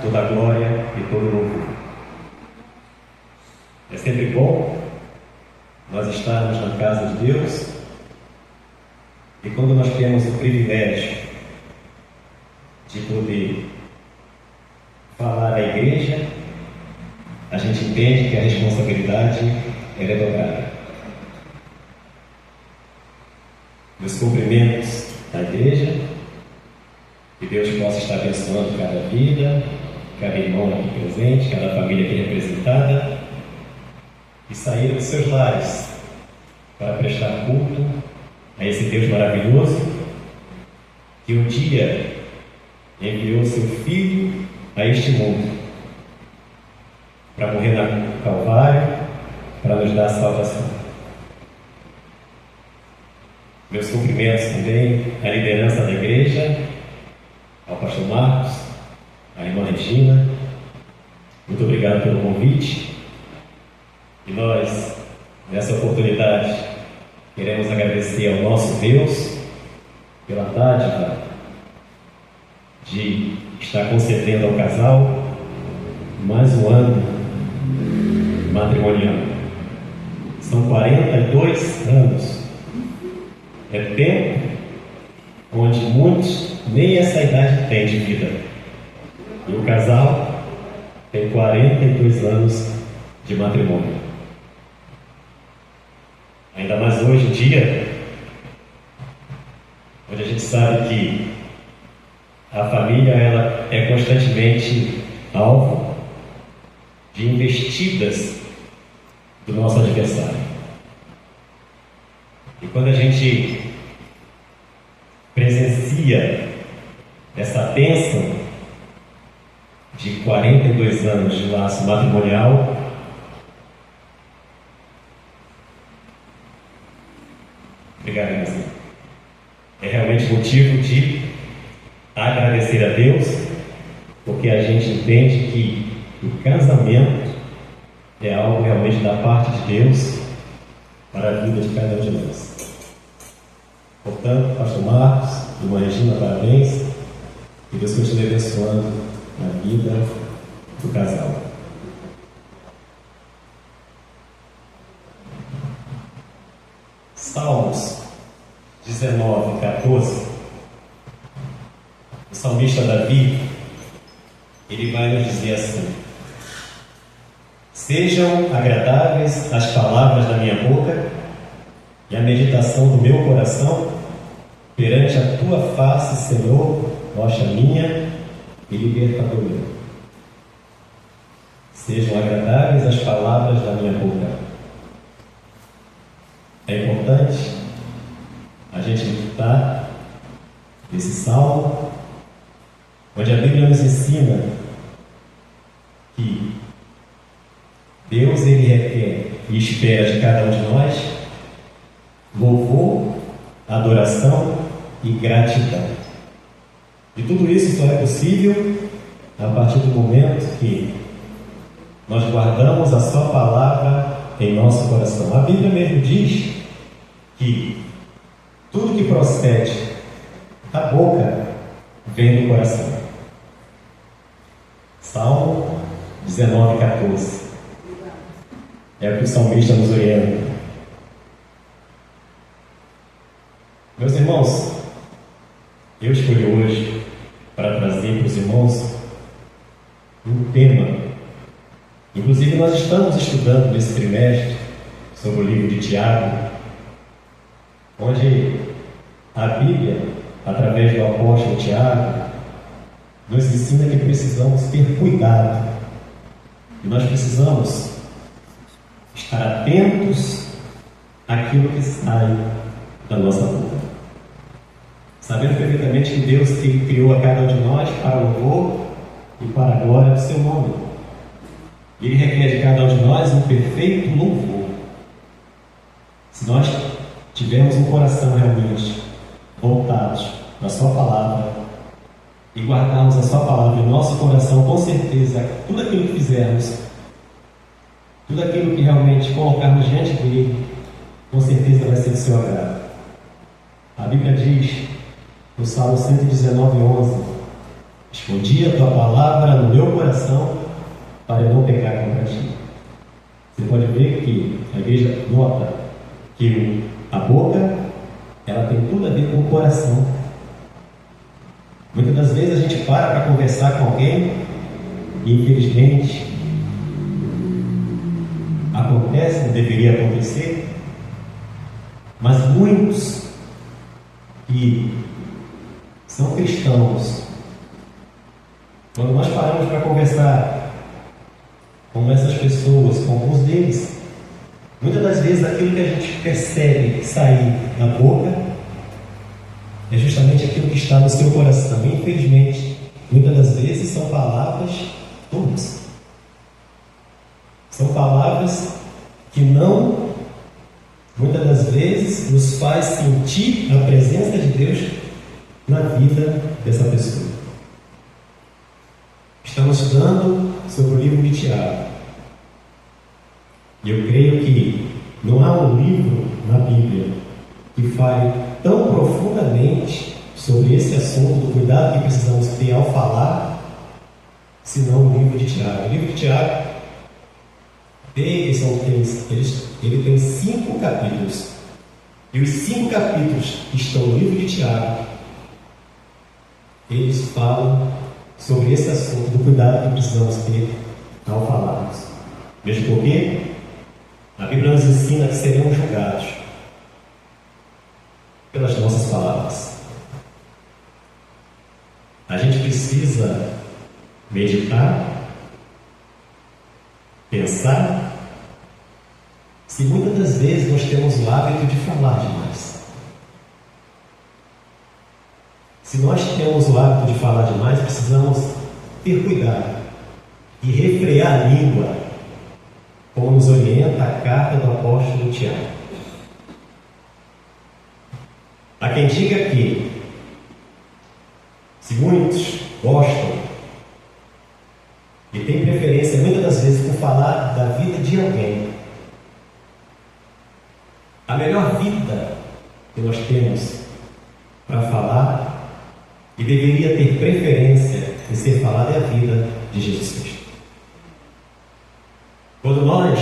toda a glória e todo o louvor. É sempre bom nós estarmos na casa de Deus, e quando nós temos o privilégio de poder falar à igreja, a gente entende que a responsabilidade é dobrada. Meus cumprimentos à igreja, que Deus possa estar abençoando cada vida, cada irmão aqui presente, cada família aqui representada, que saíram dos seus lares para prestar culto a esse Deus maravilhoso, que um dia enviou seu Filho a este mundo para morrer no Calvário, para nos dar a salvação. Meus cumprimentos também à liderança da igreja, ao pastor Marcos, à irmã Regina. Muito obrigado pelo convite. E nós, nessa oportunidade, queremos agradecer ao nosso Deus pela dádiva de estar concedendo ao casal mais um ano matrimonial. São 42 anos. É tempo onde muitos nem essa idade têm de vida. E o casal tem 42 anos de matrimônio. Ainda mais hoje em dia, onde a gente sabe que a família ela é constantemente alvo de investidas do nosso adversário. E quando a gente presencia essa bênção de 42 anos de laço matrimonial, obrigado, irmãzinha. É realmente motivo de agradecer a Deus, porque a gente entende que o casamento é algo realmente da parte de Deus para a vida de cada um de nós. Portanto, pastor Marcos, irmã Regina, parabéns. Que Deus continue abençoando a vida do casal. Salmos 19, 14. O salmista Davi, ele vai nos dizer assim: sejam agradáveis as palavras da minha boca e a meditação do meu coração perante a tua face, Senhor, rocha minha e libertador meu. Sejam agradáveis as palavras da minha boca. É importante a gente meditar nesse salmo, onde a Bíblia nos ensina que Deus ele requer e espera de cada um de nós louvor, adoração e gratidão. E tudo isso só é possível a partir do momento que nós guardamos a sua palavra em nosso coração. A Bíblia mesmo diz que tudo que procede da boca vem do coração. Salmo 19, 14. É o que o salmista nos orienta. Meus irmãos, eu escolhi hoje para trazer para os irmãos um tema. Inclusive, nós estamos estudando nesse trimestre sobre o livro de Tiago, onde a Bíblia, através do apóstolo Tiago, nos ensina que precisamos ter cuidado. E nós precisamos estar atentos àquilo que sai da nossa boca, sabendo perfeitamente que Deus criou a cada um de nós para o louvor e para a glória do seu nome. Ele requer de cada um de nós um perfeito louvor. Se nós tivermos um coração realmente voltados na sua palavra e guardarmos a sua palavra em nosso coração, com certeza tudo aquilo que fizermos, tudo aquilo que realmente colocarmos diante dele, com certeza vai ser do seu agrado. A Bíblia diz no Salmo 119, 11: Escondi a tua palavra no meu coração para eu não pecar contra ti. Você pode ver que a igreja nota que a boca, ela tem tudo a ver com o coração. Muitas das vezes a gente para conversar com alguém e infelizmente acontece, não deveria acontecer, mas muitos que são cristãos, quando nós paramos para conversar com essas pessoas, com alguns deles, muitas das vezes aquilo que a gente percebe sair da boca é justamente aquilo que está no seu coração. Infelizmente, muitas das vezes são palavras turmas. São palavras que não, muitas das vezes, nos faz sentir a presença de Deus na vida dessa pessoa. Estamos estudando sobre o livro de Tiago. E eu creio que não há um livro na Bíblia que fale tão profundamente sobre esse assunto, do cuidado que precisamos ter ao falar, senão o livro de Tiago. O livro de Tiago, ele tem 5 capítulos. E os 5 capítulos que estão no livro de Tiago, eles falam sobre esse assunto, do cuidado que precisamos ter ao falarmos. Mesmo porque a Bíblia nos ensina que seremos julgados pelas nossas palavras. A gente precisa meditar, pensar, se muitas das vezes nós temos o hábito de falar demais. Se nós temos o hábito de falar demais, precisamos ter cuidado e refrear a língua, como nos orienta a carta do apóstolo Tiago. Há quem diga que, se muitos gostam e têm preferência muitas das vezes por falar da vida de alguém, a melhor vida que nós temos para falar e deveria ter preferência em ser falada é a vida de Jesus Cristo. Quando nós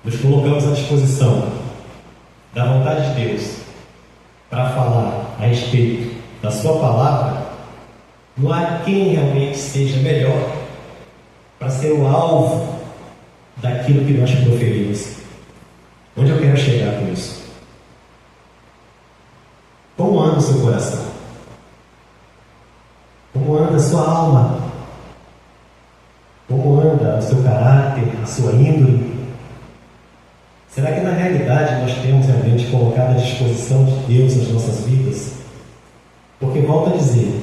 nos colocamos à disposição da vontade de Deus para falar a respeito da sua palavra, não há quem realmente seja melhor para ser o alvo daquilo que nós proferimos. Onde eu quero chegar com isso? Como anda o seu coração? Como anda a sua alma? Como anda o seu caráter, a sua índole? Será que na realidade nós temos realmente colocado à disposição de Deus as nossas vidas? Porque, volto a dizer,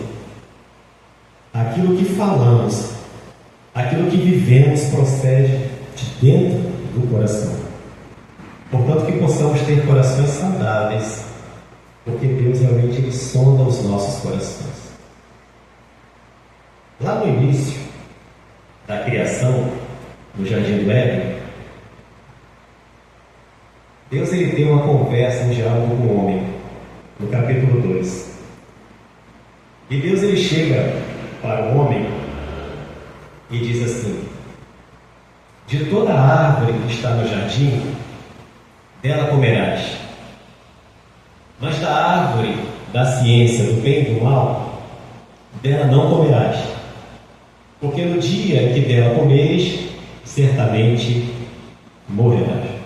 aquilo que falamos, aquilo que vivemos procede de dentro do coração. Portanto, que possamos ter corações saudáveis, porque Deus realmente Ele sonda os nossos corações. Lá no início da criação, no Jardim do Éden, Deus ele tem uma conversa, um diálogo com o homem, no capítulo 2. E Deus ele chega para o homem e diz assim: de toda árvore que está no jardim, dela comerás, mas da árvore da ciência do bem e do mal, dela não comerás, porque no dia em que dela comeres, certamente morrerás.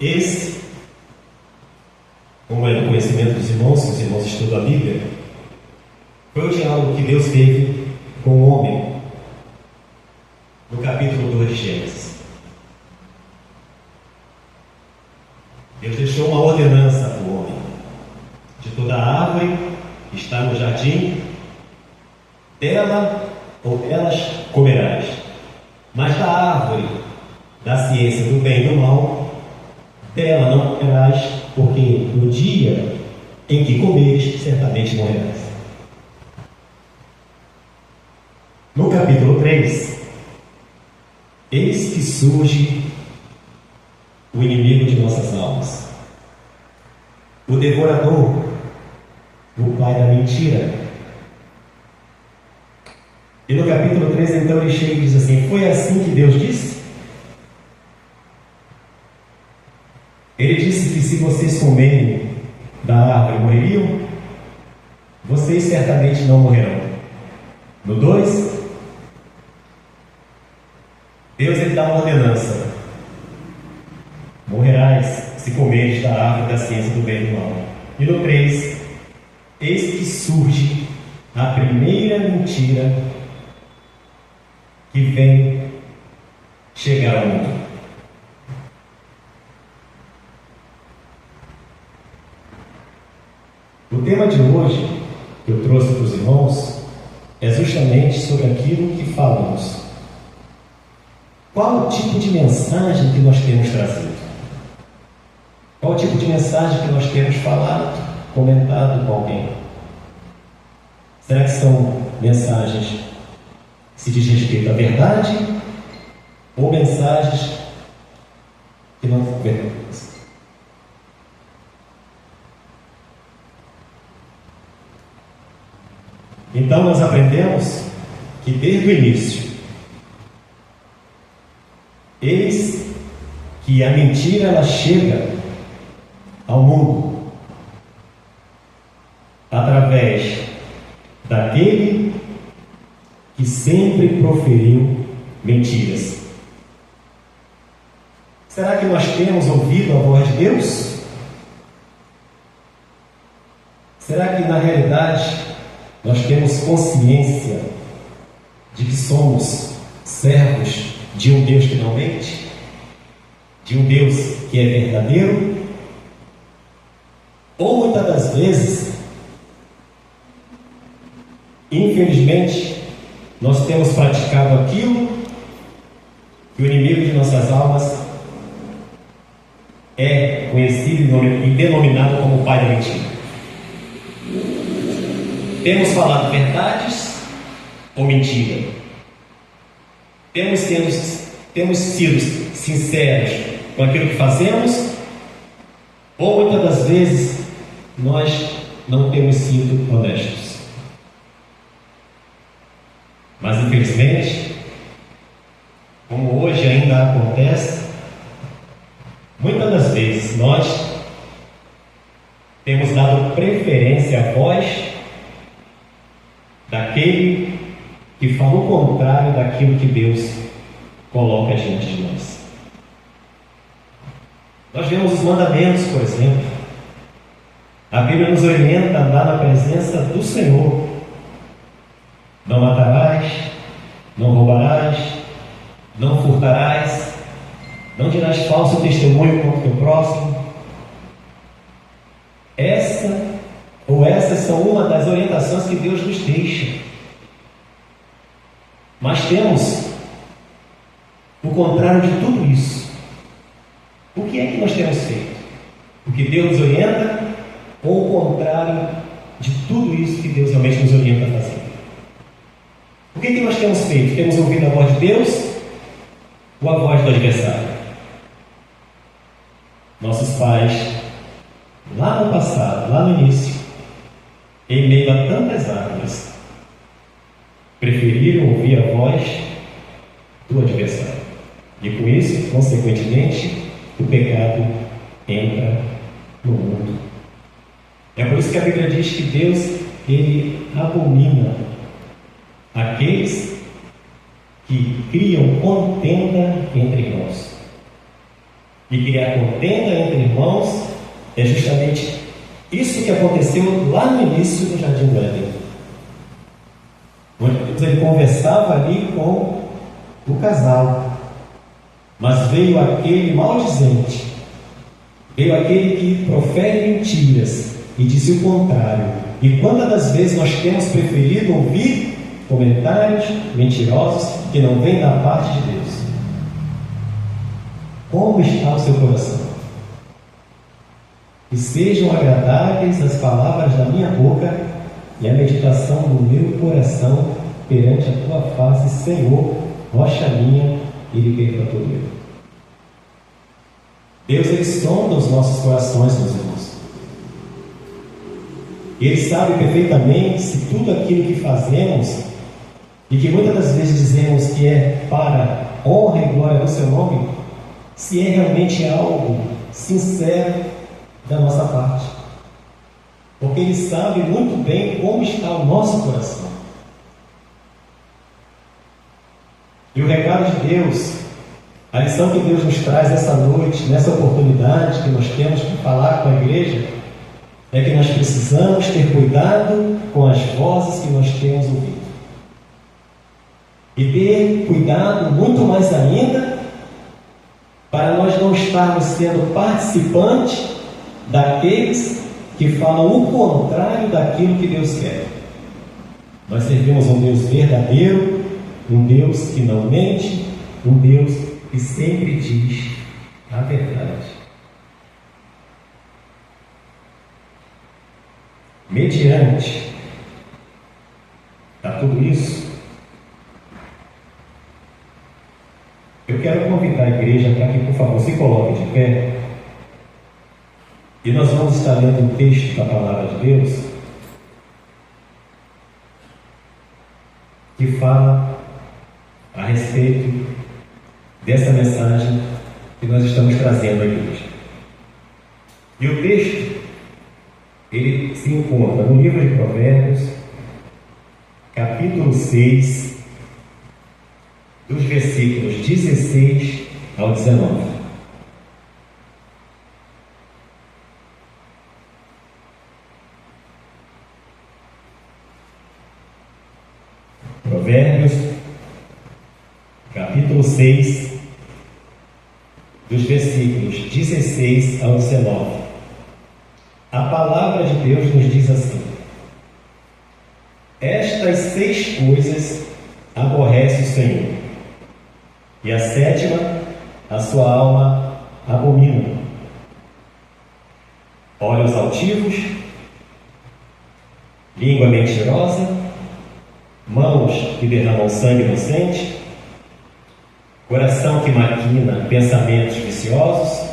Esse, como é do conhecimento dos irmãos, que os irmãos estudam a Bíblia, foi o diálogo que Deus teve com o homem no capítulo 2 de Gênesis. Deus deixou uma ordenança para o homem: de toda árvore que está no jardim, dela ou delas comerás, mas da árvore da ciência do bem e do mal, dela não comerás, porque no dia em que comeres, certamente morrerás. No capítulo 3, Eis que surge o inimigo de nossas almas, o devorador, o pai da mentira. E no capítulo 3, então, ele chega e diz assim: foi assim que Deus disse? Ele disse que se vocês comerem da árvore morreriam, vocês certamente não morrerão. No 2, Deus ele dá uma ordenança: morrerás se comeres da árvore da ciência do bem e do mal. E no 3, eis que surge a primeira mentira que vem chegar ao mundo. O tema de hoje que eu trouxe para os irmãos é justamente sobre aquilo que falamos. Qual o tipo de mensagem que nós temos trazido? Qual o tipo de mensagem que nós temos falado, comentado com alguém? Será que são mensagens que se diz respeito à verdade ou mensagens que não são verdadeiras? Então nós aprendemos que desde o início, eis que a mentira ela chega ao mundo através daquele que sempre proferiu mentiras. Será que nós temos ouvido a voz de Deus? Será que na realidade nós temos consciência de que somos servos de um Deus que não mente? De um Deus que é verdadeiro? Ou muitas das vezes, infelizmente, nós temos praticado aquilo que o inimigo de nossas almas é conhecido e denominado como o pai da mentira. Temos falado verdades ou mentira? Temos sido sinceros com aquilo que fazemos? Ou muitas das vezes nós não temos sido honestos? Mas infelizmente, como hoje ainda acontece, muitas das vezes nós temos dado preferência à voz daquele que fala o contrário daquilo que Deus coloca diante de nós. Nós vemos os mandamentos, por exemplo. A Bíblia nos orienta a andar na presença do Senhor. Não matarás, não roubarás, não furtarás, não dirás falso testemunho contra o teu próximo. Essas são uma das orientações que Deus nos deixa. Mas temos o contrário de tudo isso. O que é que nós temos feito? O que Deus nos orienta ou o contrário de tudo isso que Deus realmente nos orienta a fazer? O que é que nós temos feito? Temos ouvido a voz de Deus ou a voz do adversário? Nossos pais, lá no passado, lá no início, em meio a tantas árvores, preferiram ouvir a voz do adversário. E com isso, consequentemente, o pecado entra no mundo. É por isso que a Bíblia diz que Deus, ele abomina aqueles que criam contenda entre irmãos. E criar contenda entre irmãos é justamente isso que aconteceu lá no início do Jardim do Éden. Onde Deus ele conversava ali com o casal, mas veio aquele maldizente, veio aquele que profere mentiras e disse o contrário. E quantas das vezes nós temos preferido ouvir comentários mentirosos que não vêm da parte de Deus? Como está o seu coração? Que sejam agradáveis as palavras da minha boca e a meditação do meu coração perante a tua face, Senhor, rocha minha Ele perdoa todo erro. Deus, Ele sonda os nossos corações, meus irmãos. Ele sabe perfeitamente se tudo aquilo que fazemos, e que muitas das vezes dizemos que é para honra e glória do seu nome, se é realmente algo sincero da nossa parte. Porque Ele sabe muito bem como está o nosso coração. E o recado de Deus, a lição que Deus nos traz essa noite, nessa oportunidade que nós temos de falar com a igreja, é que nós precisamos ter cuidado com as vozes que nós temos ouvido. E ter cuidado muito mais ainda para nós não estarmos sendo participantes daqueles que falam o contrário daquilo que Deus quer. Nós servimos um Deus verdadeiro, um Deus que não mente, um Deus que sempre diz a verdade. Mediante a tudo isso, eu quero convidar a igreja para que, por favor, se coloque de pé. E nós vamos estar lendo um texto da palavra de Deus que fala a respeito dessa mensagem que nós estamos trazendo à igreja. E o texto, ele se encontra no livro de Provérbios, capítulo 6, dos versículos 16 ao 19. Provérbios, capítulo 6, dos versículos 16 ao 19. A palavra de Deus nos diz assim: estas 6 coisas aborrece o Senhor, e a 7ª a sua alma abomina: olhos altivos, língua mentirosa, mãos que derramam sangue inocente, coração que maquina pensamentos viciosos,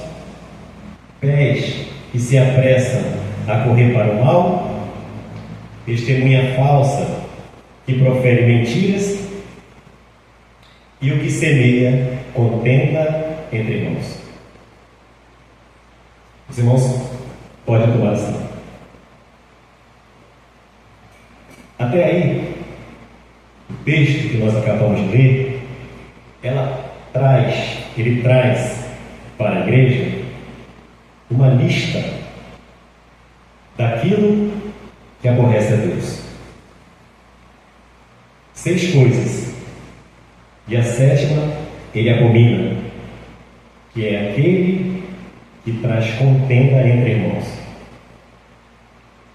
pés que se apressam a correr para o mal, testemunha falsa que profere mentiras, e o que semeia contenda entre irmãos. Os irmãos podem tomar assim. Até aí, o texto que nós acabamos de ler, ele traz para a igreja uma lista daquilo que aborrece a Deus. 6 coisas. E a 7ª ele abomina, que é aquele que traz contenda entre irmãos.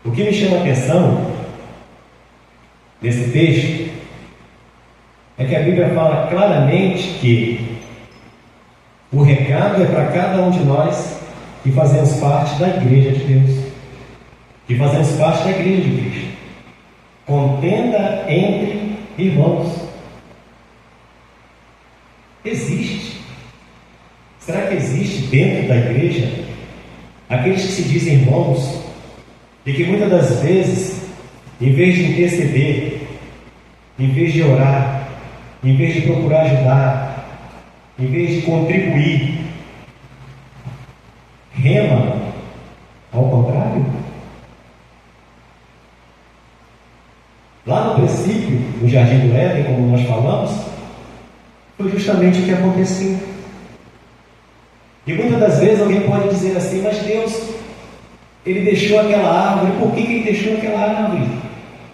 O que me chama a atenção nesse texto é que a Bíblia fala claramente que o recado é para cada um de nós que fazemos parte da igreja de Deus, que fazemos parte da igreja de Cristo. Contenda entre irmãos. Existe. Será que existe dentro da igreja aqueles que se dizem irmãos e que muitas das vezes, em vez de interceder, em vez de orar, em vez de procurar ajudar, em vez de contribuir, rema ao contrário? Lá no princípio, no Jardim do Éden, como nós falamos, foi justamente o que aconteceu. E muitas das vezes alguém pode dizer assim: mas Deus, Ele deixou aquela árvore, por que Ele deixou aquela árvore?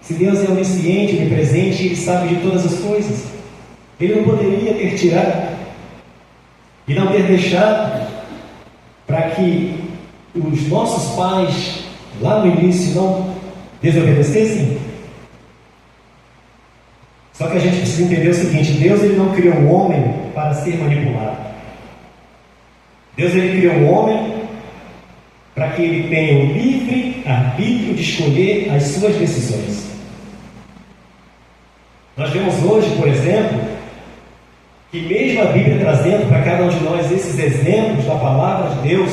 Se Deus é onisciente, onipresente, Ele sabe de todas as coisas, Ele não poderia ter tirado e não ter deixado para que os nossos pais lá no início não desobedecessem? Só que a gente precisa entender o seguinte: Deus, Ele não criou o homem para ser manipulado. Deus, Ele criou o homem para que ele tenha o livre arbítrio de escolher as suas decisões. Nós vemos hoje, por exemplo, que mesmo a Bíblia trazendo para cada um de nós esses exemplos da palavra de Deus,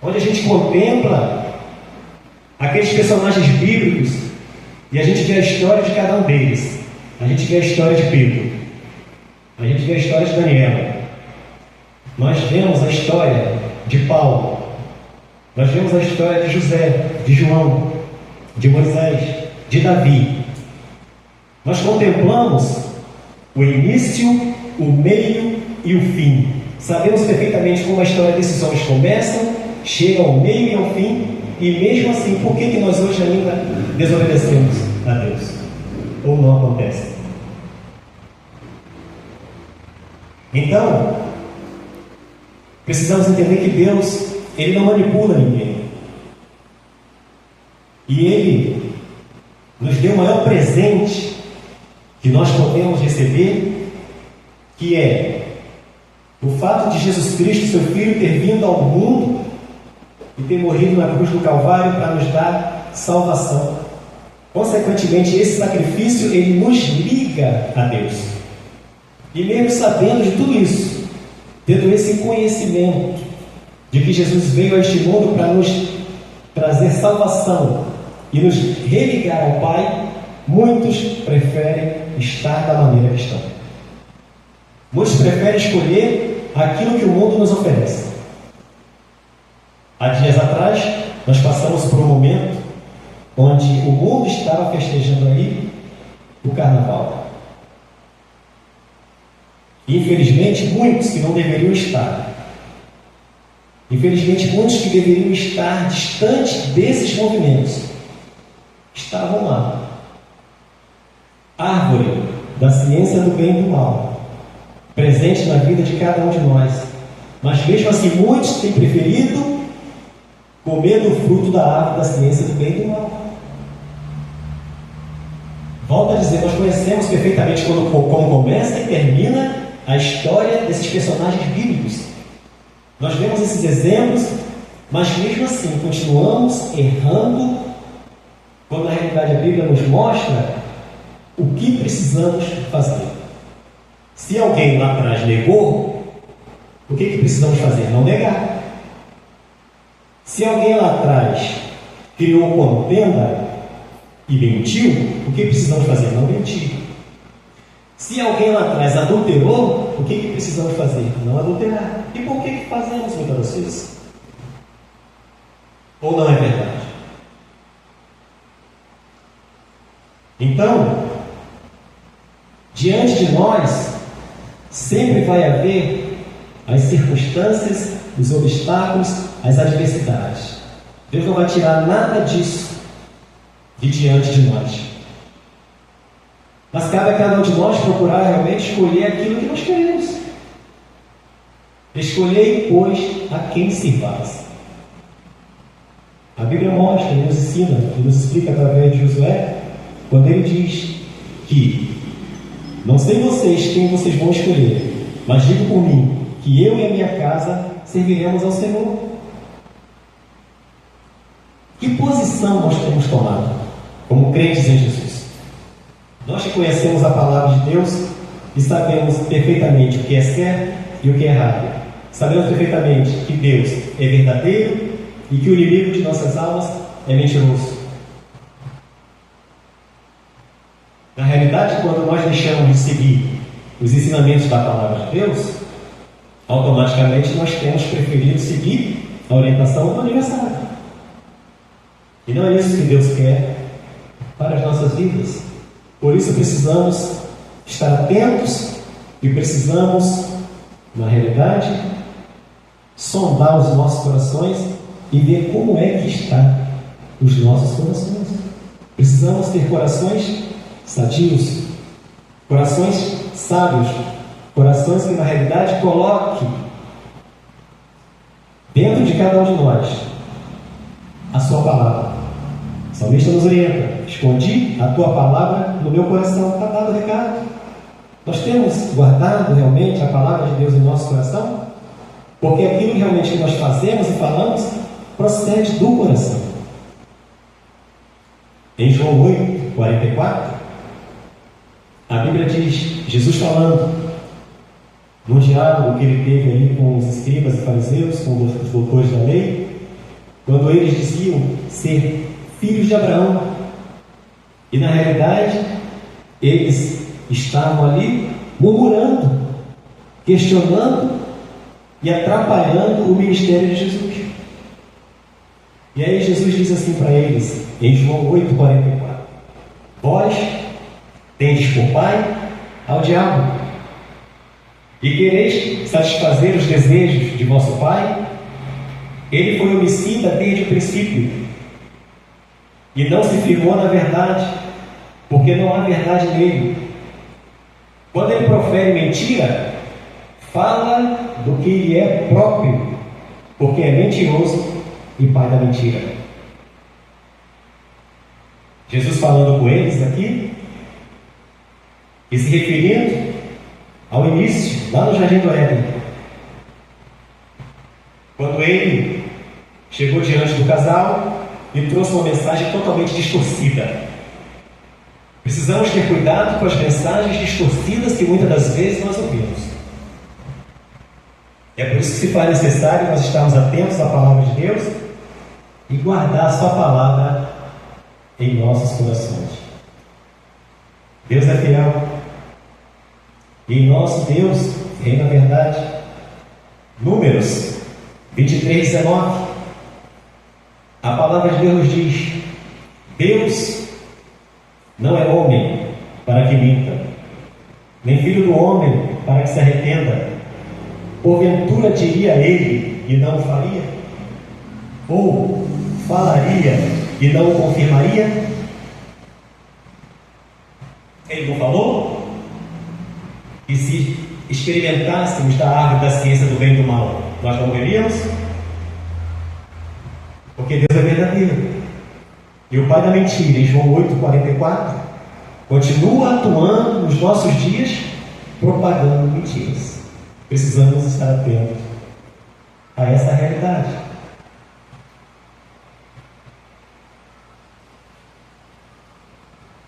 onde a gente contempla aqueles personagens bíblicos e a gente vê a história de cada um deles. A gente vê a história de Pedro, a gente vê a história de Daniel, nós vemos a história de Paulo, nós vemos a história de José, de João, de Moisés, de Davi. Nós contemplamos o início, o meio e o fim. Sabemos perfeitamente como a história desses homens começa, chega ao meio e ao fim, e mesmo assim, por que nós hoje ainda desobedecemos a Deus? Ou não acontece? Então, precisamos entender que Deus, Ele não manipula ninguém. E Ele nos deu o maior presente que nós podemos receber, que é o fato de Jesus Cristo, seu Filho, ter vindo ao mundo e ter morrido na cruz do Calvário para nos dar salvação. Consequentemente, esse sacrifício, ele nos liga a Deus. E mesmo sabendo de tudo isso, tendo esse conhecimento de que Jesus veio a este mundo para nos trazer salvação e nos religar ao Pai, muitos preferem estar da maneira que estão. Muitos preferem escolher aquilo que o mundo nos oferece. Há dias atrás, nós passamos por um momento onde o mundo estava festejando aí o Carnaval. Infelizmente, muitos que não deveriam estar. Infelizmente, muitos que deveriam estar distantes desses movimentos estavam lá. Árvore da ciência do bem e do mal, presente na vida de cada um de nós. Mas mesmo assim, muitos têm preferido comer do fruto da árvore da ciência do bem e do mal. Volto a dizer, nós conhecemos perfeitamente como começa e termina a história desses personagens bíblicos. Nós vemos esses exemplos, mas mesmo assim continuamos errando, quando na realidade a Bíblia nos mostra o que precisamos fazer. Se alguém lá atrás negou, o que precisamos fazer? Não negar. Se alguém lá atrás criou contenda e mentiu, o que precisamos fazer? Não mentir. Se alguém lá atrás adulterou, o que precisamos fazer? Não adulterar. E por que fazemos muitas vezes? Ou não é verdade? Então, diante de nós, sempre vai haver as circunstâncias, os obstáculos, as adversidades. Deus não vai tirar nada disso de diante de nós. Mas cabe a cada um de nós procurar realmente escolher aquilo que nós queremos. Escolhei, pois, a quem sirvais. A Bíblia mostra, nos ensina, e nos explica através de Josué, quando ele diz que não sei vocês quem vocês vão escolher, mas digo por mim, que eu e a minha casa serviremos ao Senhor. Que posição nós temos tomado como crentes em Jesus? Nós que conhecemos a palavra de Deus e sabemos perfeitamente o que é certo e o que é errado. Sabemos perfeitamente que Deus é verdadeiro e que o inimigo de nossas almas é mentiroso. Na realidade, quando nós deixamos de seguir os ensinamentos da palavra de Deus, automaticamente nós temos preferido seguir a orientação do aniversário. E não é isso que Deus quer para as nossas vidas. Por isso precisamos estar atentos e precisamos, na realidade, sondar os nossos corações e ver como é que estão os nossos corações. Precisamos ter corações sadios, corações sábios, corações que na realidade coloquem dentro de cada um de nós a sua palavra. O salmista nos orienta: escondi a tua palavra no meu coração. Está dado o recado. Nós temos guardado realmente a palavra de Deus em nosso coração, porque aquilo realmente que nós fazemos e falamos procede do coração. Em João 8, 44, a Bíblia diz, Jesus falando: no diálogo que ele teve ali com os escribas e fariseus, com os doutores da lei, quando eles diziam ser filhos de Abraão, e na realidade eles estavam ali murmurando, questionando e atrapalhando o ministério de Jesus. E aí Jesus diz assim para eles, em João 8,44: vós tendes por pai ao diabo, e quereis satisfazer os desejos de vosso pai. Ele foi homicida desde o princípio, e não se firmou na verdade, porque não há verdade nele. Quando ele profere mentira, fala do que ele é próprio, porque é mentiroso e pai da mentira. Jesus falando com eles aqui, e se referindo ao início, lá no Jardim do Éden, quando ele chegou diante do casal e trouxe uma mensagem totalmente distorcida. Precisamos ter cuidado com as mensagens distorcidas que muitas das vezes nós ouvimos. É por isso que se faz necessário nós estarmos atentos à palavra de Deus e guardar a sua palavra em nossos corações. Deus é fiel, e em nosso Deus reina a verdade. Números 23:19, a palavra de Deus diz: Deus não é homem para que minta, nem filho do homem para que se arrependa. Porventura diria ele e não o faria? Ou falaria e não o confirmaria? Ele não falou? E se experimentássemos da árvore da ciência do bem e do mal, nós não morreríamos? Porque Deus é verdadeiro. E o pai da mentira, em João 8,44, continua atuando nos nossos dias, propagando mentiras. Precisamos estar atentos a essa realidade.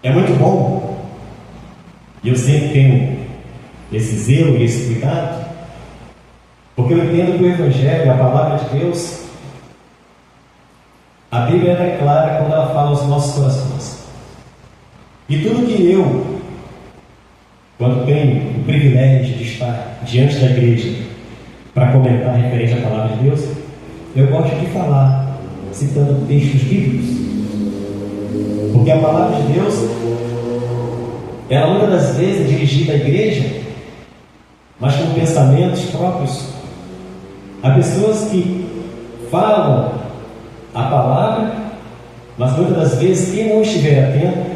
É muito bom, e eu sempre tenho esse zelo e esse cuidado, porque eu entendo que o Evangelho, a palavra de Deus, a Bíblia é clara quando ela fala aos nossos corações. E tudo que eu, quando tenho o privilégio de estar diante da igreja para comentar referente à palavra de Deus, eu gosto de falar citando textos bíblicos, porque a palavra de Deus, ela muitas das vezes é dirigida à igreja, mas com pensamentos próprios. Há pessoas que falam a palavra, mas muitas das vezes quem não estiver atento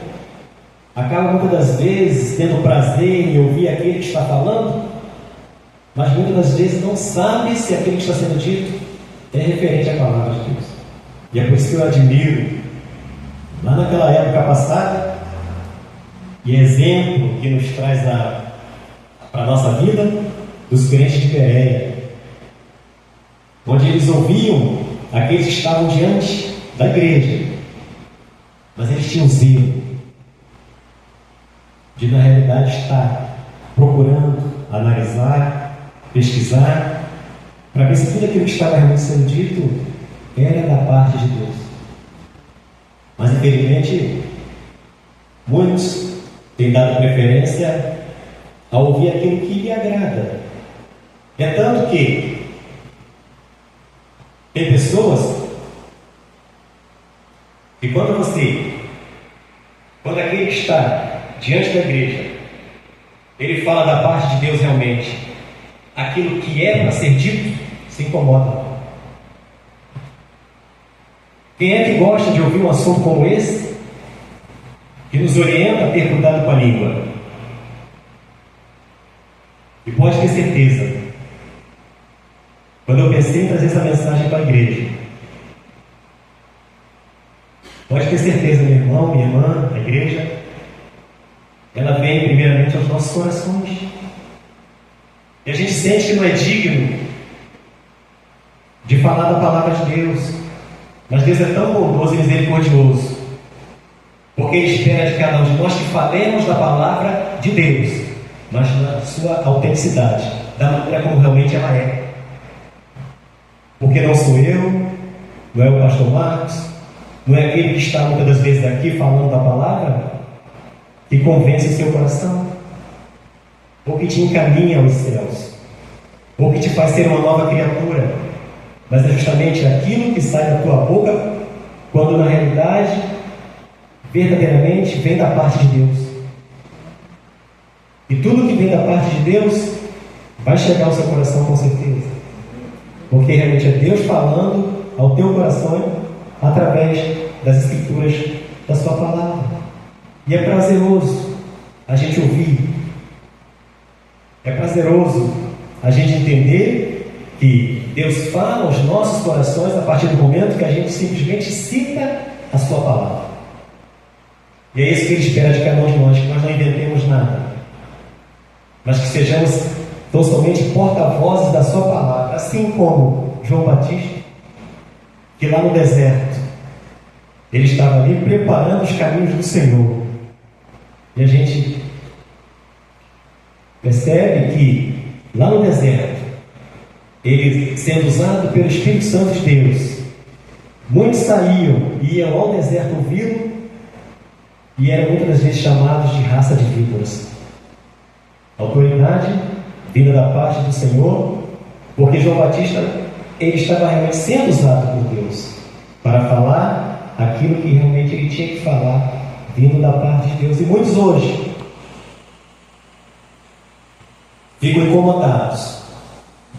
acaba muitas das vezes tendo prazer em ouvir aquele que está falando, mas muitas das vezes não sabe se aquele que está sendo dito é referente à palavra de Deus. E é por isso que eu admiro, lá naquela época passada, e exemplo que nos traz para a nossa vida, dos crentes de Bereia, onde eles ouviam aqueles que estavam diante da igreja, mas eles tinham zelo de, na realidade, estar procurando, analisar, pesquisar, para ver se tudo aquilo que estava realmente sendo dito era da parte de Deus. Mas, infelizmente, muitos têm dado preferência a ouvir aquilo que lhe agrada. É tanto que tem pessoas que quando aquele que está diante da igreja, ele fala da parte de Deus realmente, aquilo que é para ser dito, se incomoda. Quem é que gosta de ouvir um assunto como esse, que nos orienta a ter cuidado com a língua? E pode ter certeza, quando eu pensei em trazer essa mensagem para a igreja, pode ter certeza, meu irmão, minha irmã, a igreja, ela vem primeiramente aos nossos corações. E a gente sente que não é digno de falar da palavra de Deus. Mas Deus é tão bondoso e misericordioso, porque Ele espera de cada um de nós que falemos da palavra de Deus, mas na sua autenticidade, da maneira como realmente ela é. Porque não sou eu, não é o pastor Marcos, não é aquele que está muitas das vezes aqui falando da palavra, que convence o seu coração, ou que te encaminha aos céus, ou que te faz ser uma nova criatura, mas é justamente aquilo que sai da tua boca, quando na realidade, verdadeiramente, vem da parte de Deus. E tudo que vem da parte de Deus vai chegar ao seu coração com certeza, porque realmente é Deus falando ao teu coração através das escrituras da sua palavra. E é prazeroso a gente ouvir, é prazeroso a gente entender que Deus fala aos nossos corações a partir do momento que a gente simplesmente cita a sua palavra. E é isso que Ele espera de cada um de nós, que nós não inventemos nada, mas que sejamos tão somente porta-vozes da sua palavra, assim como João Batista, que lá no deserto ele estava ali preparando os caminhos do Senhor. E a gente percebe que lá no deserto, ele sendo usado pelo Espírito Santo de Deus, muitos saíam e iam ao deserto ouvi-lo, e eram muitas das vezes chamados de raça de víboras. Autoridade vinda da parte do Senhor, porque João Batista ele estava realmente sendo usado por Deus para falar aquilo que realmente ele tinha que falar, vindo da parte de Deus. E muitos hoje ficam incomodados,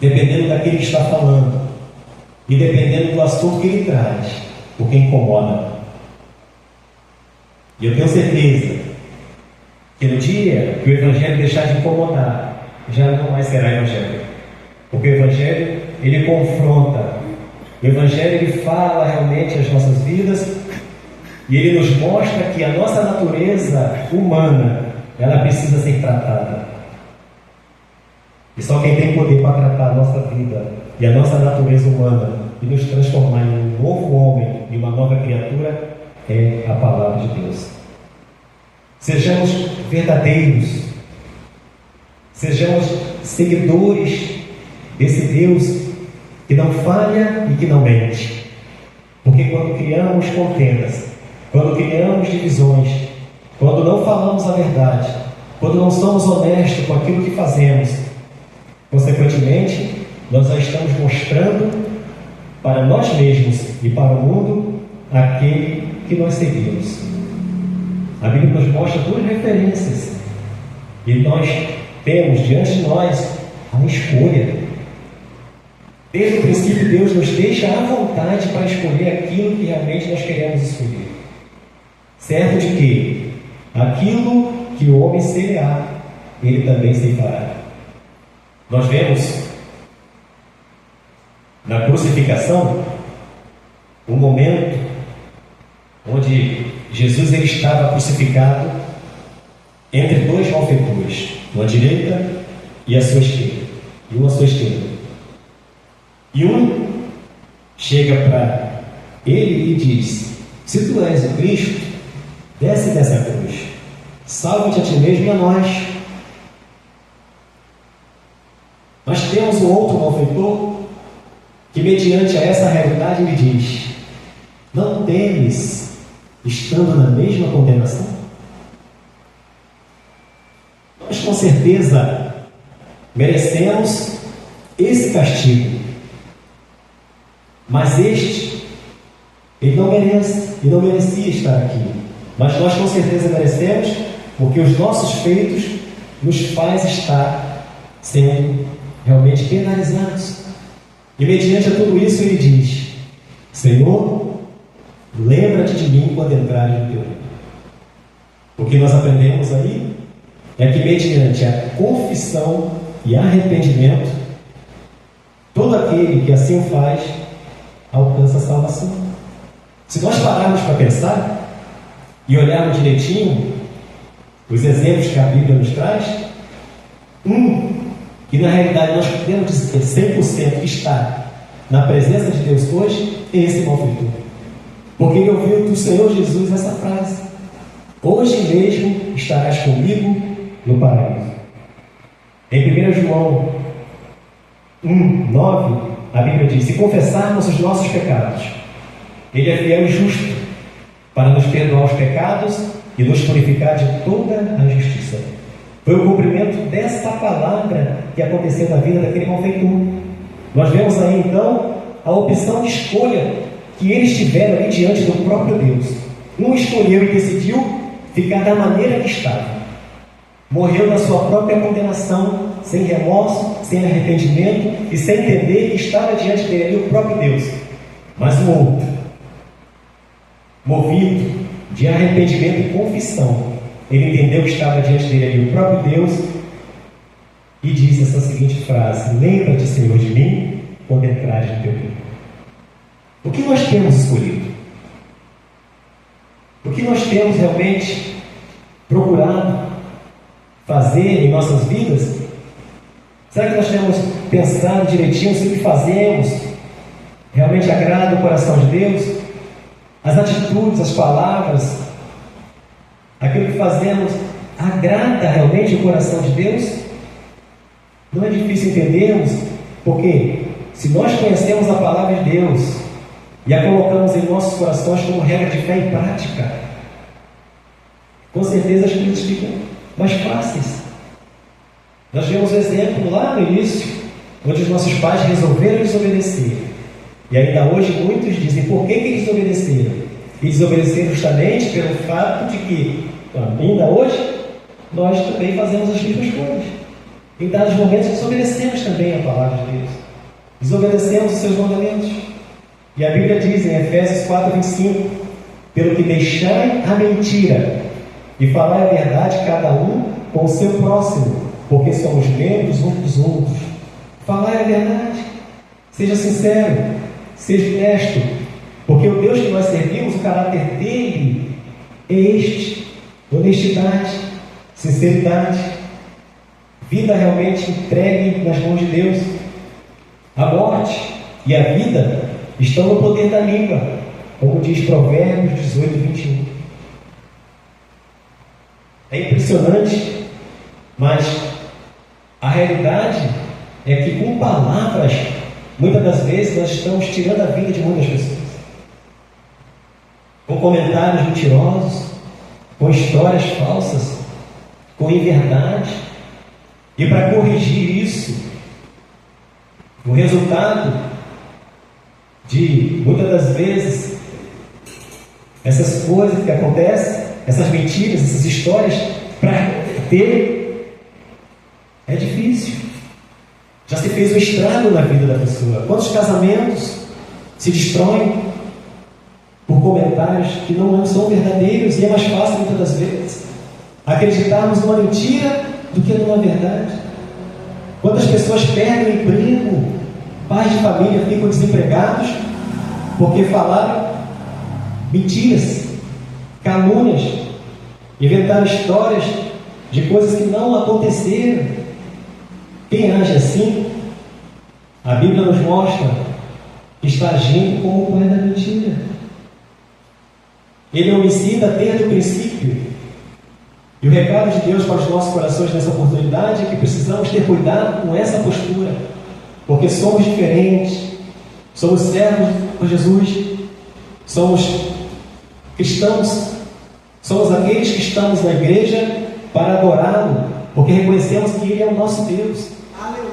dependendo daquele que está falando e dependendo do assunto que ele traz, porque incomoda. E eu tenho certeza que no dia que o Evangelho deixar de incomodar, já não mais será Evangelho, porque o Evangelho ele confronta, o Evangelho ele fala realmente as nossas vidas, e ele nos mostra que a nossa natureza humana ela precisa ser tratada, e só quem tem poder para tratar a nossa vida e a nossa natureza humana e nos transformar em um novo homem, em uma nova criatura, é a palavra de Deus. Sejamos verdadeiros, sejamos seguidores desse Deus que não falha e que não mente, porque quando criamos contendas, quando criamos divisões, quando não falamos a verdade, quando não somos honestos com aquilo que fazemos, consequentemente nós já estamos mostrando para nós mesmos e para o mundo aquele que nós seguimos. A Bíblia nos mostra duas referências e nós temos diante de nós a escolha. Desde o princípio, Deus nos deixa à vontade para escolher aquilo que realmente nós queremos escolher, certo de que aquilo que o homem semear, ele também ceifará. Nós vemos na crucificação um momento onde Jesus ele estava crucificado entre dois malfeitores, uma direita e a sua esquerda, e uma à sua esquerda. E um chega para ele e diz: se tu és o Cristo, desce dessa cruz, salva-te a ti mesmo e a nós. Mas temos um outro malfeitor que, mediante a essa realidade, ele diz: não temes, estando na mesma condenação? Nós com certeza merecemos esse castigo, mas este ele não merece e não merecia estar aqui, mas nós com certeza merecemos, porque os nossos feitos nos faz estar sendo realmente penalizados. E mediante a tudo isso ele diz: Senhor, lembra-te de mim quando entrares no teu reino. O que nós aprendemos aí é que mediante a confissão e arrependimento, todo aquele que assim o faz alcança a salvação. Se nós pararmos para pensar e olharmos direitinho os exemplos que a Bíblia nos traz, que na realidade nós podemos dizer 100% que está na presença de Deus hoje, é esse malfeitor. Porque ele ouviu do Senhor Jesus essa frase: hoje mesmo estarás comigo no paraíso. Em 1 João 1:9, a Bíblia diz: se confessarmos os nossos pecados, Ele é fiel e justo para nos perdoar os pecados e nos purificar de toda a injustiça. Foi o cumprimento dessa palavra que aconteceu na vida daquele malfeitor. Nós vemos aí então a opção de escolha que eles tiveram ali diante do próprio Deus. Um escolheu e decidiu ficar da maneira que estava. Morreu na sua própria condenação, sem remorso, sem arrependimento e sem entender que estava diante dele o próprio Deus. Mas o outro, movido de arrependimento e confissão, ele entendeu que estava diante dele ali o próprio Deus e disse essa seguinte frase: lembra-te, Senhor, de mim quando entrares no teu reino. O que nós temos escolhido? O que nós temos realmente procurado fazer em nossas vidas? Será que nós temos pensado direitinho se o que fazemos realmente agrada o coração de Deus? As atitudes, as palavras, aquilo que fazemos agrada realmente o coração de Deus? Não é difícil entendermos, porque se nós conhecemos a palavra de Deus e a colocamos em nossos corações como regra de fé e prática, com certeza as coisas ficam mais fáceis. Nós vemos o exemplo lá no início, onde os nossos pais resolveram desobedecer. E ainda hoje muitos dizem: por que eles desobedeceram? E desobedeceram justamente pelo fato de que, ainda hoje, nós também fazemos as mesmas coisas. Em dados momentos desobedecemos também a palavra de Deus. Desobedecemos os seus mandamentos. E a Bíblia diz em Efésios 4:25: pelo que deixai a mentira e falai a verdade cada um com o seu próximo, porque somos membros uns dos outros. Falai a verdade, seja sincero, seja honesto, porque o Deus que nós servimos, o caráter dele é este: honestidade, sinceridade, vida realmente entregue nas mãos de Deus. A morte e a vida estão no poder da língua, como diz Provérbios 18:21. É impressionante, mas a realidade é que com palavras, muitas das vezes nós estamos tirando a vida de muitas pessoas. Com comentários mentirosos, com histórias falsas, com inverdade. E para corrigir isso, o resultado de muitas das vezes essas coisas que acontecem, essas mentiras, essas histórias, para ter é difícil. Já se fez um estrago na vida da pessoa. Quantos casamentos se destroem por comentários que não são verdadeiros? E é mais fácil muitas das vezes acreditarmos numa mentira do que numa verdade. Quantas pessoas perdem o emprego, pais de família ficam desempregados porque falaram mentiras, calúnias, inventaram histórias de coisas que não aconteceram. Quem age assim, a Bíblia nos mostra que está agindo como o pai da mentira. Ele é homicida desde o princípio. E o recado de Deus para os nossos corações nessa oportunidade é que precisamos ter cuidado com essa postura, porque somos diferentes, somos servos por Jesus, somos cristãos, somos aqueles que estamos na igreja para adorá-lo, porque reconhecemos que Ele é o nosso Deus,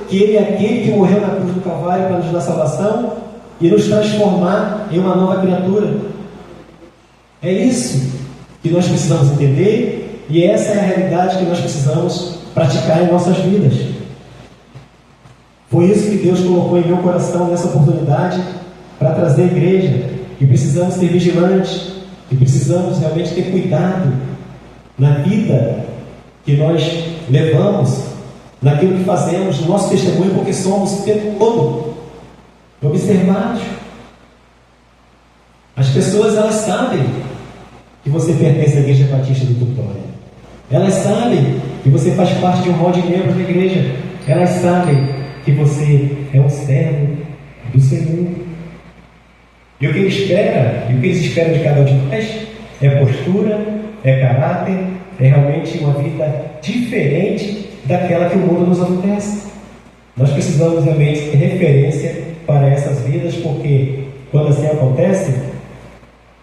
que Ele é aquele que morreu na cruz do Calvário para nos dar salvação e nos transformar em uma nova criatura. É isso que nós precisamos entender. E essa é a realidade que nós precisamos praticar em nossas vidas. Foi isso que Deus colocou em meu coração nessa oportunidade para trazer a igreja. E precisamos ser vigilantes. E precisamos realmente ter cuidado na vida que nós levamos, naquilo que fazemos, no nosso testemunho, porque somos o tempo todo observados. As pessoas, elas sabem que você pertence à Igreja Batista do Tutória. Elas sabem que você faz parte de um rol de membros da igreja. Elas sabem que você é um servo do Senhor. E o que eles esperam de cada um de nós é postura, é caráter, é realmente uma vida diferente daquela que o mundo nos oferece. Nós precisamos realmente ter referência para essas vidas, porque quando assim acontece,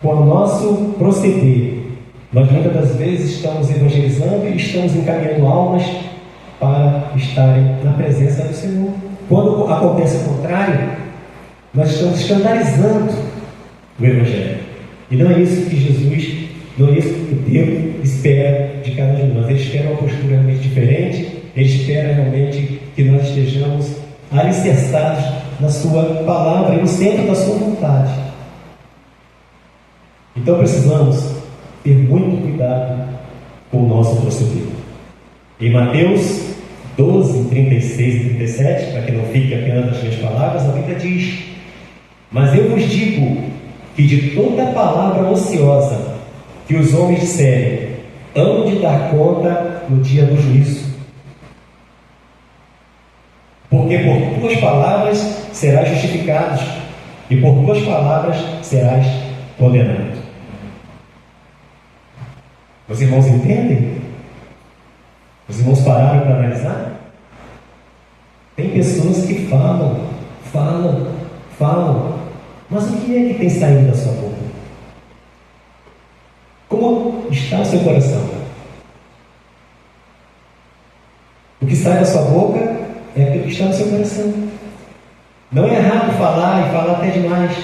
com o nosso proceder, nós muitas das vezes estamos evangelizando e estamos encaminhando almas para estarem na presença do Senhor. Quando acontece o contrário, nós estamos escandalizando o Evangelho. E não é isso que Jesus, não é isso que Deus espera de cada um de nós. Ele espera uma postura realmente diferente. Ele espera realmente que nós estejamos alicerçados na sua palavra e no centro da sua vontade. Então precisamos ter muito cuidado com o nosso proceder. Em Mateus 12, 36 e 37, para que não fique apenas nas minhas palavras, a Bíblia diz: mas eu vos digo que de toda palavra ociosa que os homens disserem, hão de dar conta no dia do juízo. Porque por tuas palavras serás justificado, e por tuas palavras serás condenado. Os irmãos entendem? Os irmãos pararam para analisar? Tem pessoas que falam, mas o que é que tem saído da sua boca? Como está o seu coração? O que sai da sua boca é aquilo que está no seu coração. Não é errado falar e falar até demais,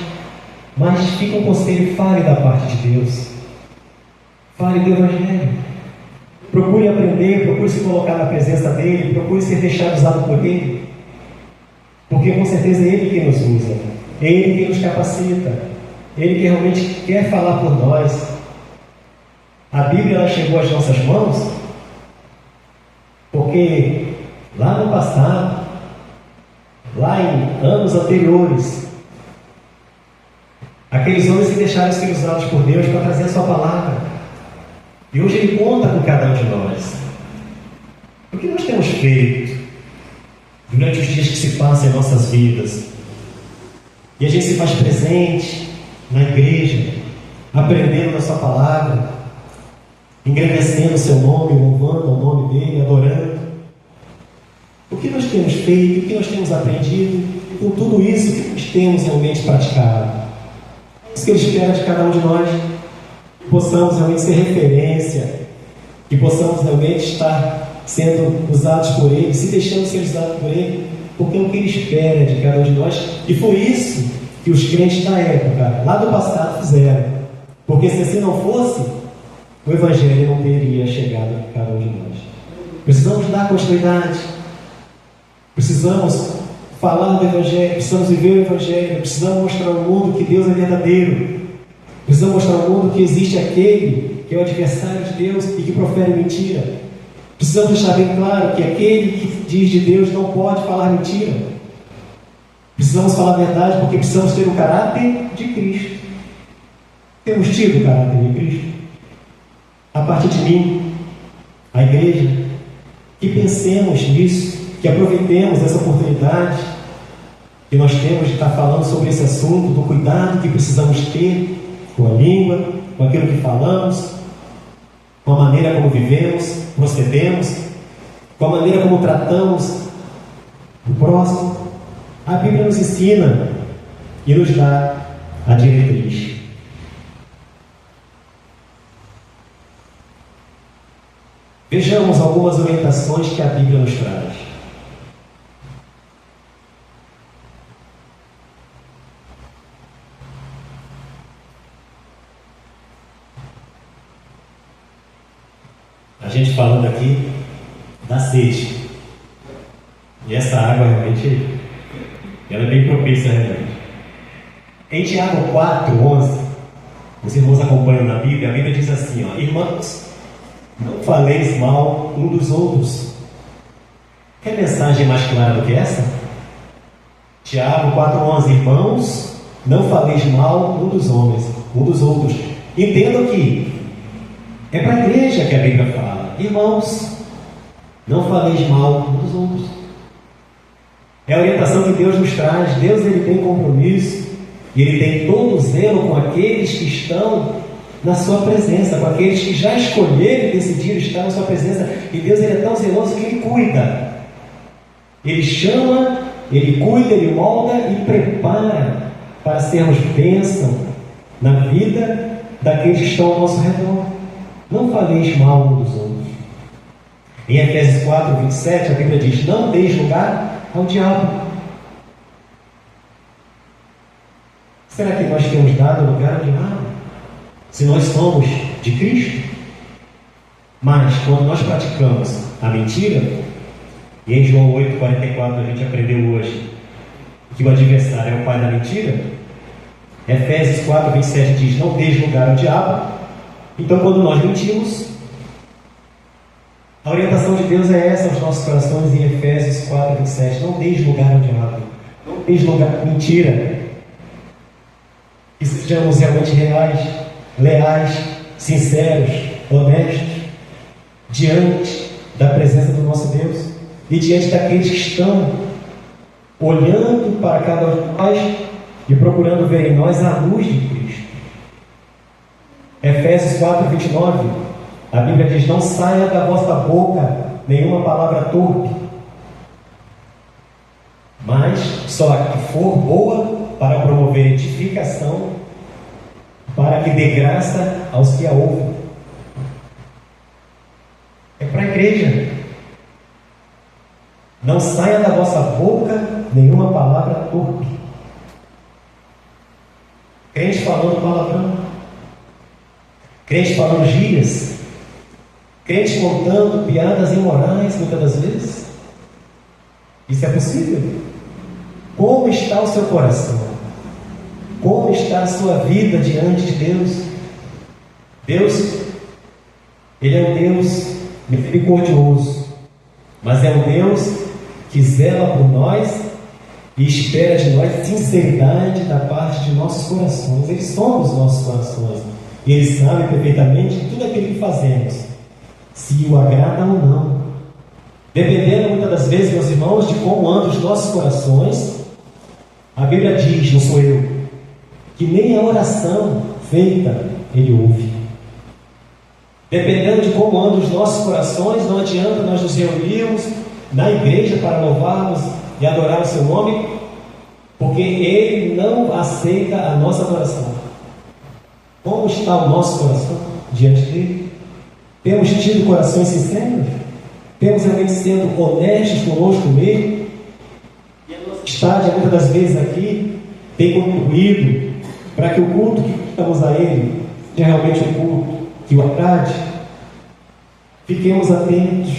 mas fica um conselho: fale da parte de Deus, fale do Evangelho, procure aprender, procure se colocar na presença dEle, procure ser deixado usado por Ele, porque com certeza é Ele quem nos usa, é Ele quem nos capacita, Ele que realmente quer falar por nós. A Bíblia ela chegou às nossas mãos porque lá no passado, lá em anos anteriores, aqueles homens que deixaram ser usados por Deus para trazer a sua palavra, e hoje Ele conta com cada um de nós. O que nós temos feito durante os dias que se passam em nossas vidas? E a gente se faz presente na igreja, aprendendo da sua palavra, engrandecendo o seu nome, louvando o nome dEle, adorando. O que nós temos feito, o que nós temos aprendido, e com tudo isso, o que nós temos realmente praticado? Isso que Ele espera de cada um de nós, que possamos realmente ser referência, que possamos realmente estar sendo usados por Ele, se deixando ser usados por Ele, porque é o que Ele espera de cada um de nós. E foi isso que os crentes da época, lá do passado, fizeram. Porque se assim não fosse, o Evangelho não teria chegado a cada um de nós. Precisamos dar continuidade, precisamos falar do Evangelho, precisamos viver o Evangelho, precisamos mostrar ao mundo que Deus é verdadeiro, precisamos mostrar ao mundo que existe aquele que é o adversário de Deus e que profere mentira. Precisamos deixar bem claro que aquele que diz de Deus não pode falar mentira. Precisamos falar a verdade porque precisamos ter o caráter de Cristo. Temos tido o caráter de Cristo? A partir de mim, a igreja, que pensemos nisso, que aproveitemos essa oportunidade que nós temos de estar falando sobre esse assunto, do cuidado que precisamos ter com a língua, com aquilo que falamos, com a maneira como vivemos, procedemos, com a maneira como tratamos o próximo. A Bíblia nos ensina e nos dá a diretriz. Vejamos algumas orientações que a Bíblia nos traz. A gente falando aqui da sede. E essa água realmente ela é bem propícia realmente. Em Tiago 4:11, os irmãos acompanham na Bíblia, a Bíblia diz assim, irmãos, não faleis mal um dos outros. Quer mensagem mais clara do que essa? Tiago 4:11, irmãos, não faleis mal um dos homens, um dos outros. Entendam que é para a igreja que a Bíblia fala. Irmãos, não faleis mal um dos outros. É a orientação que Deus nos traz. Deus ele tem compromisso e Ele tem todo o zelo com aqueles que estão na sua presença, com aqueles que já escolheram e decidiram estar na sua presença. E Deus ele é tão zeloso que Ele cuida. Ele chama, Ele cuida, Ele molda e prepara para sermos bênção na vida daqueles que estão ao nosso redor. Não faleis mal uns dos outros. Em Efésios 4, 27, a Bíblia diz: não deis lugar ao diabo. Será que nós temos dado lugar ao diabo? Se nós somos de Cristo? Mas quando nós praticamos a mentira, e em João 8,44 a gente aprendeu hoje que o adversário é o pai da mentira, Efésios 4, 27 diz: não deis lugar ao diabo. Então, quando nós mentimos, a orientação de Deus é essa aos nossos corações em Efésios 4, 27. Não deis lugar ao diabo. Não deis lugar à mentira. Que sejamos realmente reais, leais, sinceros, honestos, diante da presença do nosso Deus e diante daqueles que estão olhando para cada um de nós e procurando ver em nós a luz de Cristo. Efésios 4, 29, a Bíblia diz: não saia da vossa boca nenhuma palavra torpe, mas só a que for boa para promover edificação, para que dê graça aos que a ouvem. É para a igreja. Não saia da vossa boca nenhuma palavra torpe. Crente falando palavrão, crente falando gírias, crente contando piadas imorais muitas das vezes. Isso é possível? Como está o seu coração? Como está a sua vida diante de Deus? Deus, Ele é um Deus misericordioso, mas é um Deus que zela por nós e espera de nós sinceridade da parte de nossos corações. Ele sonda os nossos corações e Ele sabe perfeitamente tudo aquilo que fazemos, se o agrada ou não. Dependendo muitas das vezes, meus irmãos, de como andam os nossos corações, a Bíblia diz, não sou eu, que nem a oração feita Ele ouve. Dependendo de como andam os nossos corações, não adianta nós nos reunirmos na igreja para louvarmos e adorar o seu nome, porque Ele não aceita a nossa adoração. Como está o nosso coração diante dele? Temos tido corações sinceros? Temos realmente sendo honestos conosco mesmo? E a nossa estádia, muitas das vezes aqui, tem contribuído para que o culto que estamos a Ele seja realmente um culto que o agrade. Fiquemos atentos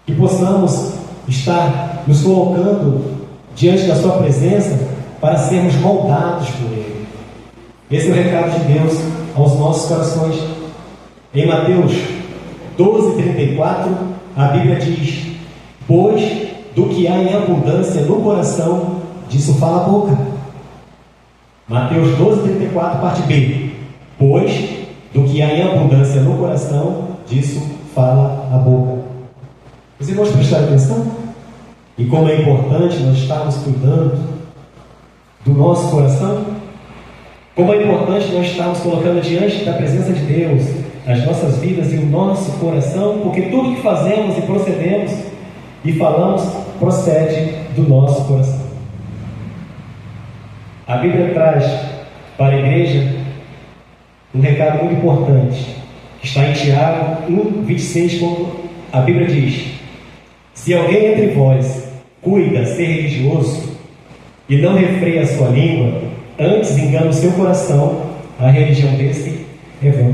e possamos estar nos colocando diante da Sua presença para sermos moldados por Ele. Esse é o recado de Deus aos nossos corações. Em Mateus 12:34, a Bíblia diz: pois do que há em abundância no coração, disso fala a boca. Mateus 12:34, parte B. Pois do que há em abundância no coração, disso fala a boca. Os irmãos prestaram atenção? E como é importante nós estarmos cuidando do nosso coração? Como é importante nós estarmos colocando diante da presença de Deus as nossas vidas e o nosso coração, porque tudo que fazemos e procedemos e falamos procede do nosso coração. A Bíblia traz para a igreja um recado muito importante, que está em Tiago 1:26, como a Bíblia diz: se alguém entre vós cuida ser religioso e não refreia a sua língua, antes engana o seu coração, a religião desse é vã.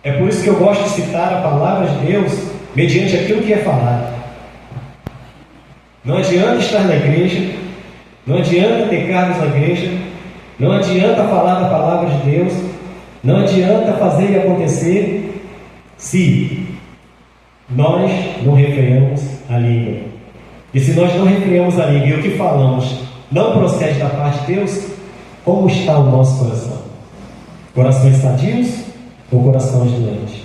É por isso que eu gosto de citar a palavra de Deus mediante aquilo que é falado. Não adianta estar na igreja, não adianta ter cargos na igreja, não adianta falar da palavra de Deus, não adianta fazer e acontecer se nós não refreamos a língua. E se nós não refreamos a língua e o que falamos não procede da parte de Deus, como está o nosso coração? Corações sadios ou corações doentes?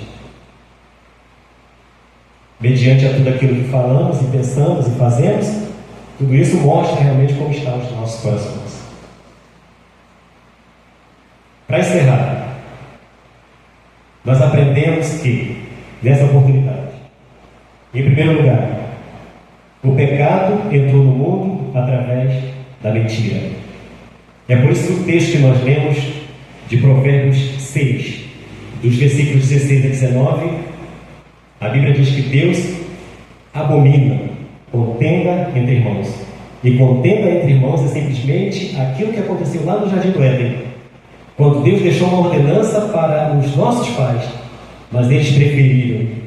Mediante a tudo aquilo que falamos e pensamos e fazemos, tudo isso mostra realmente como estão os nossos corações. Para encerrar, nós aprendemos que, nessa oportunidade, Em primeiro lugar, o pecado entrou no mundo através da mentira. É por isso que o texto que nós lemos de Provérbios 6, dos versículos 16 a 19, a Bíblia diz que Deus abomina contenda entre irmãos. E contenda entre irmãos é simplesmente aquilo que aconteceu lá no Jardim do Éden, quando Deus deixou uma ordenança para os nossos pais, mas eles preferiram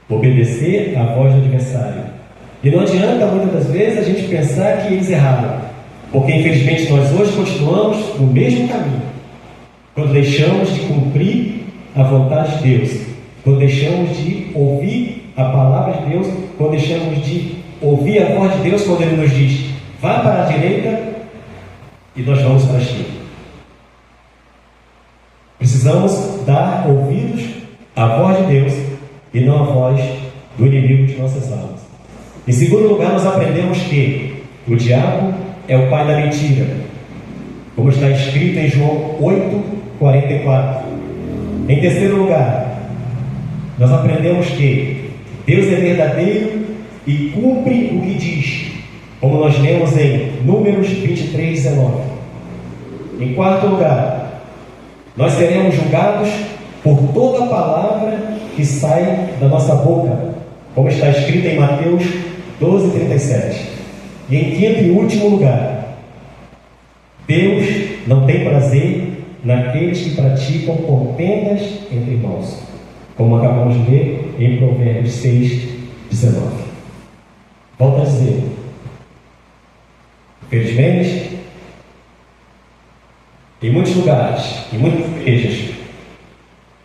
obedecer à voz do adversário. E não adianta muitas das vezes a gente pensar que eles erraram, porque infelizmente nós hoje continuamos no mesmo caminho. Quando deixamos de cumprir a vontade de Deus, quando deixamos de ouvir a palavra de Deus, quando deixamos de ouvir a voz de Deus quando Ele nos diz, vá para a direita, e nós vamos para a esquerda. Precisamos dar ouvidos à voz de Deus e não à voz do inimigo de nossas almas. Em segundo lugar, nós aprendemos que o diabo é o pai da mentira, como está escrito em João 8:44. Em terceiro lugar, nós aprendemos que Deus é verdadeiro e cumpre o que diz, como nós lemos em Números 23:19. Em quarto lugar, nós seremos julgados por toda a palavra que sai da nossa boca, como está escrito em Mateus 12:37. E em quinto e último lugar, Deus não tem prazer naqueles que praticam contendas entre irmãos, como acabamos de ler em Provérbios 6:19. Volto a dizer, infelizmente, em muitos lugares, em muitas igrejas,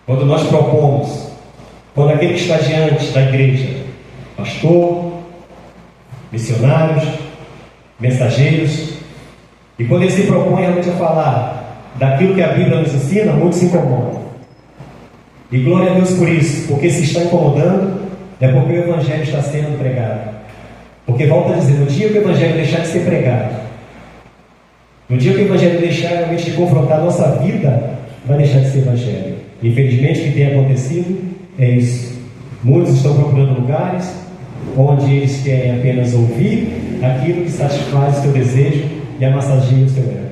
quando nós propomos, quando aquele que está diante da igreja, pastor, missionários, mensageiros, e quando ele se propõe realmente a falar daquilo que a Bíblia nos ensina, muitos se incomodam. E glória a Deus por isso, porque se está incomodando, é porque o Evangelho está sendo pregado. Porque volta a dizer, no dia que o Evangelho deixar de ser pregado, no dia que o Evangelho deixar realmente de confrontar a nossa vida, vai deixar de ser Evangelho. Infelizmente, o que tem acontecido é isso. Muitos estão procurando lugares onde eles querem apenas ouvir aquilo que satisfaz o seu desejo e amassageia o seu ego.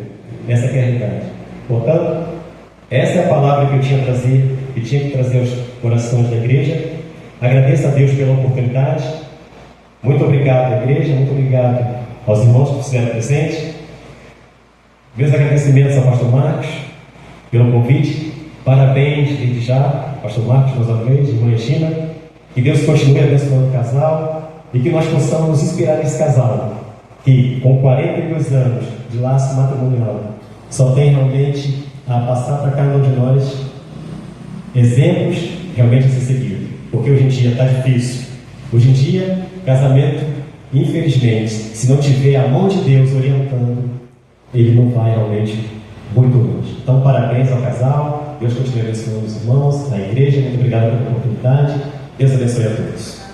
Essa é a realidade. Portanto, essa é a palavra que eu tinha que trazer aos corações da igreja. Agradeço a Deus pela oportunidade. Muito obrigado à igreja, muito obrigado aos irmãos que estiveram presentes. Meus agradecimentos ao pastor Marcos pelo convite. Parabéns desde já, pastor Marcos, mais uma vez, irmã Regina. Que Deus continue abençoando o casal e que nós possamos nos inspirar nesse casal, que com 42 anos de laço matrimonial só tem realmente a passar para cada um de nós exemplos realmente a ser seguidos. Porque hoje em dia está difícil. Hoje em dia, casamento, infelizmente, se não tiver a mão de Deus orientando, ele não vai realmente muito longe. Então, parabéns ao casal. Deus continue abençoando os irmãos, a igreja. Muito obrigado pela oportunidade. Deus abençoe a todos.